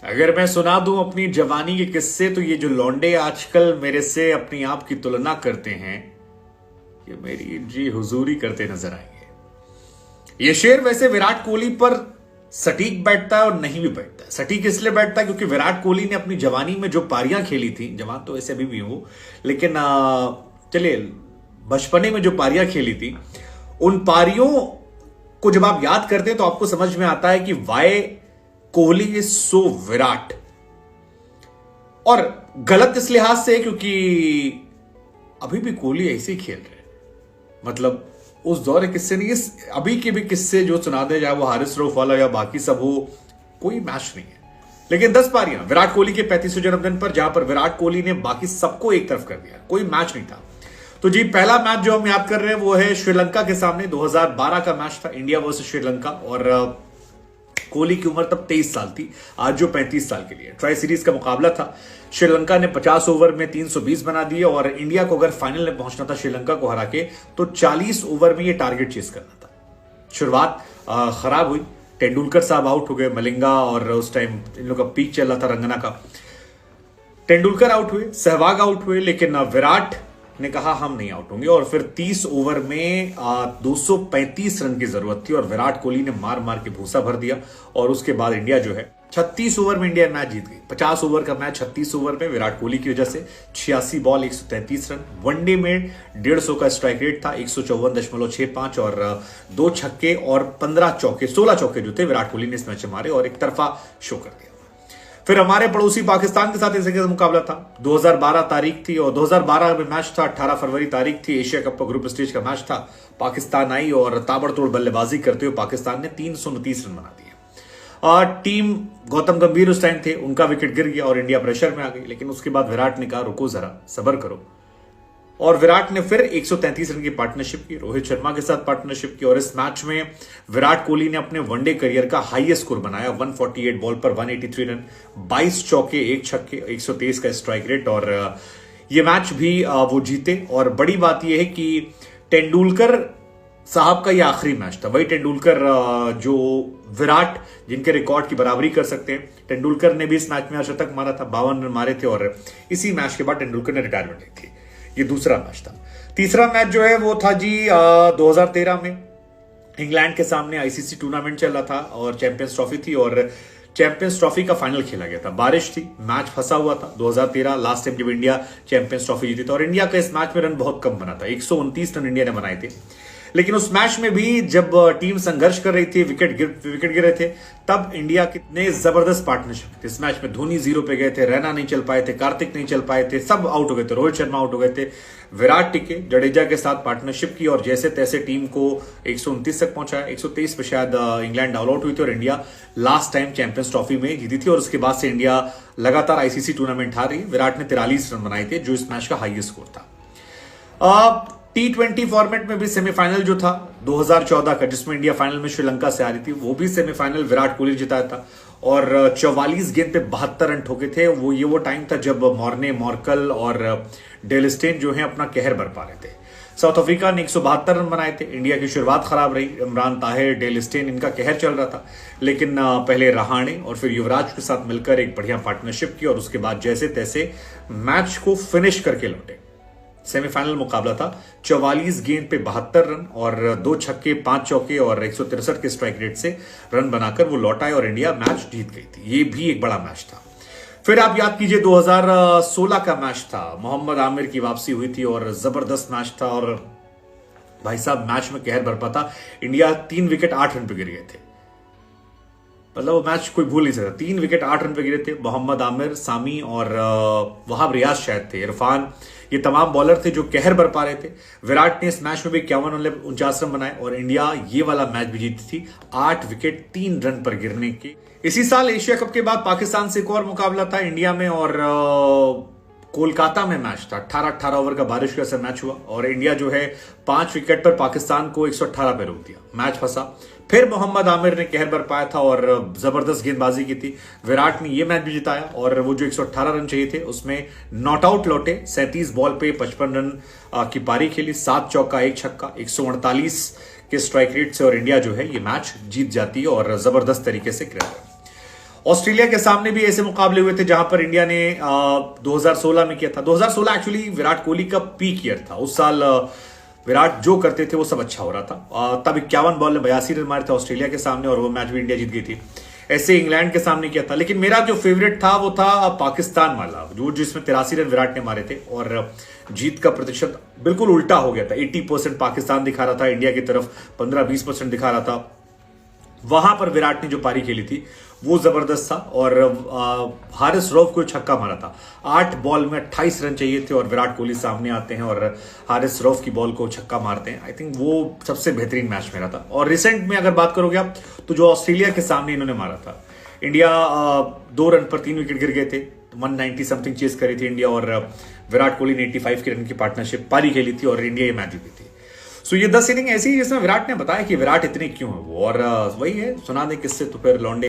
अगर मैं सुना दूं अपनी जवानी के किस्से तो ये जो लौंडे आजकल मेरे से अपनी आप की तुलना करते हैं ये मेरी जी हुजूरी करते नजर आएंगे। ये शेर वैसे विराट कोहली पर सटीक बैठता है और नहीं भी बैठता है। सटीक इसलिए बैठता है क्योंकि विराट कोहली ने अपनी जवानी में जो पारियां खेली थी, जवान तो ऐसे अभी भी हो, लेकिन चलिए बचपने में जो पारियां खेली थी उन पारियों को जब आप याद करते हैं तो आपको समझ में आता है कि why Kohli is so Virat. और गलत इस लिहाज से क्योंकि अभी भी कोहली ऐसे ही खेल रहे हैं, मतलब उस दौर के किस्से नहीं, इस अभी के भी किस्से जो सुना दे, चाहे वो हारिस रऊफ वाला या बाकी सब हो, कोई मैच नहीं है। लेकिन 10 पारियां विराट कोहली के 35वें जन्मदिन पर, जहां पर विराट कोहली ने बाकी सबको एक तरफ कर दिया, कोई मैच नहीं था। तो जी पहला मैच जो हम याद कर रहे हैं वो है श्रीलंका के सामने, 2012 का मैच था, इंडिया वर्सेस श्रीलंका। और कोहली की उम्र तब 23 साल थी, आज जो 35 साल के लिए। ट्राई सीरीज का मुकाबला था। श्रीलंका ने 50 ओवर में 320 बना दिए और इंडिया को अगर फाइनल में पहुंचना था श्रीलंका को हरा के तो 40 ओवर में ये टारगेट चेस करना था। शुरुआत खराब हुई, तेंदुलकर साहब आउट हो गए, मलिंगा, और उस टाइम इन लोग का पीक चल रहा था रंगना का। तेंदुलकर आउट हुए, सहवाग आउट हुए, लेकिन विराट ने कहा हम नहीं आउट होंगे। और फिर 30 ओवर में 235 रन की जरूरत थी और विराट कोहली ने मार मार के भूसा भर दिया। और उसके बाद इंडिया जो है 36 ओवर में इंडिया मैच जीत गई। 50 ओवर का मैच 36 ओवर में विराट कोहली की वजह से, 86 बॉल 133 रन। वनडे में 150 का स्ट्राइक रेट था, 154.65, और 2 छक्के और 15 चौके, 16 चौके जो थे विराट कोहली ने इस मैच में मारे और एक तरफा शो कर दिया। फिर हमारे पड़ोसी पाकिस्तान के साथ ऐसे मुकाबला था। 2012 तारीख थी और 2012 में मैच था, 18 फरवरी तारीख थी, एशिया कप का ग्रुप स्टेज का मैच था। पाकिस्तान आई और ताबड़तोड़ बल्लेबाजी करते हुए पाकिस्तान ने 329 रन बना दिए। टीम गौतम गंभीर उस टाइम थे, उनका विकेट गिर गया और इंडिया प्रेशर में आ गई। लेकिन उसके बाद विराट ने कहा रुको जरा, सब्र करो, और विराट ने फिर 133 रन की पार्टनरशिप की, रोहित शर्मा के साथ पार्टनरशिप की। और इस मैच में विराट कोहली ने अपने वनडे करियर का हाईएस्ट स्कोर बनाया, 148 बॉल पर 183 रन, 22 चौके, 1 छक्के, 123 का स्ट्राइक रेट। और ये मैच भी वो जीते। और बड़ी बात यह है कि तेंदुलकर साहब का यह आखिरी मैच था। वही तेंदुलकर जो विराट जिनके रिकॉर्ड की बराबरी कर सकते हैं, तेंदुलकर ने भी इस मैच में शतक मारा था, 52 रन मारे थे। और इसी मैच के बाद तेंदुलकर ने रिटायरमेंट ली थी। ये दूसरा मैच था। तीसरा मैच जो है वो था जी 2013 में इंग्लैंड के सामने आईसीसी टूर्नामेंट चल रहा था और चैंपियंस ट्रॉफी थी और चैंपियंस ट्रॉफी का फाइनल खेला गया था। बारिश थी, मैच फंसा हुआ था। 2013 लास्ट टाइम जब इंडिया चैंपियंस ट्रॉफी जीती थी और इंडिया का इस मैच में रन बहुत कम बना था, 129 रन इंडिया ने बनाए थे। लेकिन उस मैच में भी जब टीम संघर्ष कर रही थी, विकेट गिर रहे थे, तब इंडिया कितने जबरदस्त पार्टनरशिप थे। इस मैच में धोनी 0 पे गए थे, रैना नहीं चल पाए थे, कार्तिक नहीं चल पाए थे, सब आउट हो गए थे, रोहित शर्मा आउट हो गए थे। विराट टिके, जडेजा के साथ पार्टनरशिप की और जैसे तैसे टीम को 129 तक पहुंचाया। 123 पे शायद इंग्लैंड ऑल आउट हुई थी और India last time champions trophy में जीती थी। और उसके बाद से इंडिया लगातार आईसीसी टूर्नामेंट हार रही। विराट ने 43 रन बनाए थे, जो इस मैच का हाईएस्ट स्कोर था। T20 फॉर्मेट में भी सेमीफाइनल जो था 2014 का, जिसमें इंडिया फाइनल में श्रीलंका से आ रही थी, वो भी सेमीफाइनल विराट कोहली जिताया था और 44 गेंद पे 72 रन ठोके थे। वो टाइम था जब मॉर्ने, मॉर्कल और डेल स्टेन जो है अपना कहर बरपा रहे थे। साउथ अफ्रीका ने 172 रन बनाए थे। इंडिया की शुरुआत खराब रही, इमरान ताहिर, डेल स्टेन, इनका कहर चल रहा था। लेकिन पहले रहाणे और फिर युवराज के साथ मिलकर एक बढ़िया पार्टनरशिप की और उसके बाद जैसे तैसे मैच को फिनिश करके लौटे। सेमीफाइनल मुकाबला था, 44 गेंद पे 72 रन और 2 छक्के, 5 चौके और 163 के स्ट्राइक रेट से रन बनाकर वो लौट आए और इंडिया मैच जीत गई थी। ये भी एक बड़ा मैच था। फिर आप याद कीजिए 2016 का मैच था, मोहम्मद आमिर की वापसी हुई थी और जबरदस्त मैच था। और भाई साहब मैच में कहर बरपा था। इंडिया 3 विकेट 8 रन पे गिर गए थे, मतलब वो मैच कोई भूल नहीं सकता। 3 विकेट 8 रन पे गिरे थे। मोहम्मद आमिर, सामी और वहाब रियाज शायद थे, इरफान, ये तमाम बॉलर थे जो कहर बरपा रहे थे। विराट ने इस मैच में भी 51 रन बनाए और इंडिया ये वाला मैच भी जीती थी 8 विकेट 3 रन पर गिरने के। इसी साल एशिया कप के बाद पाकिस्तान से एक और मुकाबला था इंडिया में और कोलकाता में मैच था। 18 ओवर का बारिश का मैच हुआ और इंडिया जो है 5 विकेट पर पाकिस्तान को 118 पे रोक दिया। मैच फंसा। फिर मोहम्मद आमिर ने कहर बरपाया था और जबरदस्त गेंदबाजी की थी। विराट ने यह मैच भी जिताया और वो जो 118 रन चाहिए थे उसमें नॉट आउट लौटे। 37 बॉल पे 55 रन की पारी खेली, 7 चौका, 1 छक्का, 148 के स्ट्राइक रेट से और इंडिया जो है ये मैच जीत जाती है और जबरदस्त तरीके से क्लियर। ऑस्ट्रेलिया के सामने भी ऐसे मुकाबले हुए थे जहां पर इंडिया ने 2016 में किया था। 2016 एक्चुअली विराट कोहली का पीक ईयर था। उस साल विराट जो करते थे वो सब अच्छा हो रहा था। तब 51 बॉल में 82 रन मारे थे ऑस्ट्रेलिया के सामने और वो मैच भी इंडिया जीत गई थी। ऐसे इंग्लैंड के सामने किया था। लेकिन मेरा जो फेवरेट था वो था पाकिस्तान वाला, जो जिसमें 83 रन विराट ने मारे थे और जीत का प्रतिशत बिल्कुल उल्टा हो गया था। 80% पाकिस्तान दिखा रहा था, इंडिया की तरफ 15-20% दिखा रहा था। वहां पर विराट ने जो पारी खेली थी वो जबरदस्त था और हारिस रऊफ को छक्का मारा था। 8 बॉल में 28 रन चाहिए थे और विराट कोहली सामने आते हैं और हारिस रऊफ की बॉल को छक्का मारते हैं। आई थिंक वो सबसे बेहतरीन मैच मेरा था। और रिसेंट में अगर बात करोगे आप, तो जो ऑस्ट्रेलिया के सामने इन्होंने मारा था, इंडिया 2 रन पर 3 विकेट गिर गए थे। 190 समथिंग चेस करी थी इंडिया और विराट कोहली ने 85 के रन की पार्टनरशिप पारी खेली थी और इंडिया ये मैच जीती थी। सो ये 10 इनिंग ऐसी है जिसमें विराट ने बताया कि विराट इतने क्यों है वो, और वही है, सुना दे किससे तो फिर लौंडे।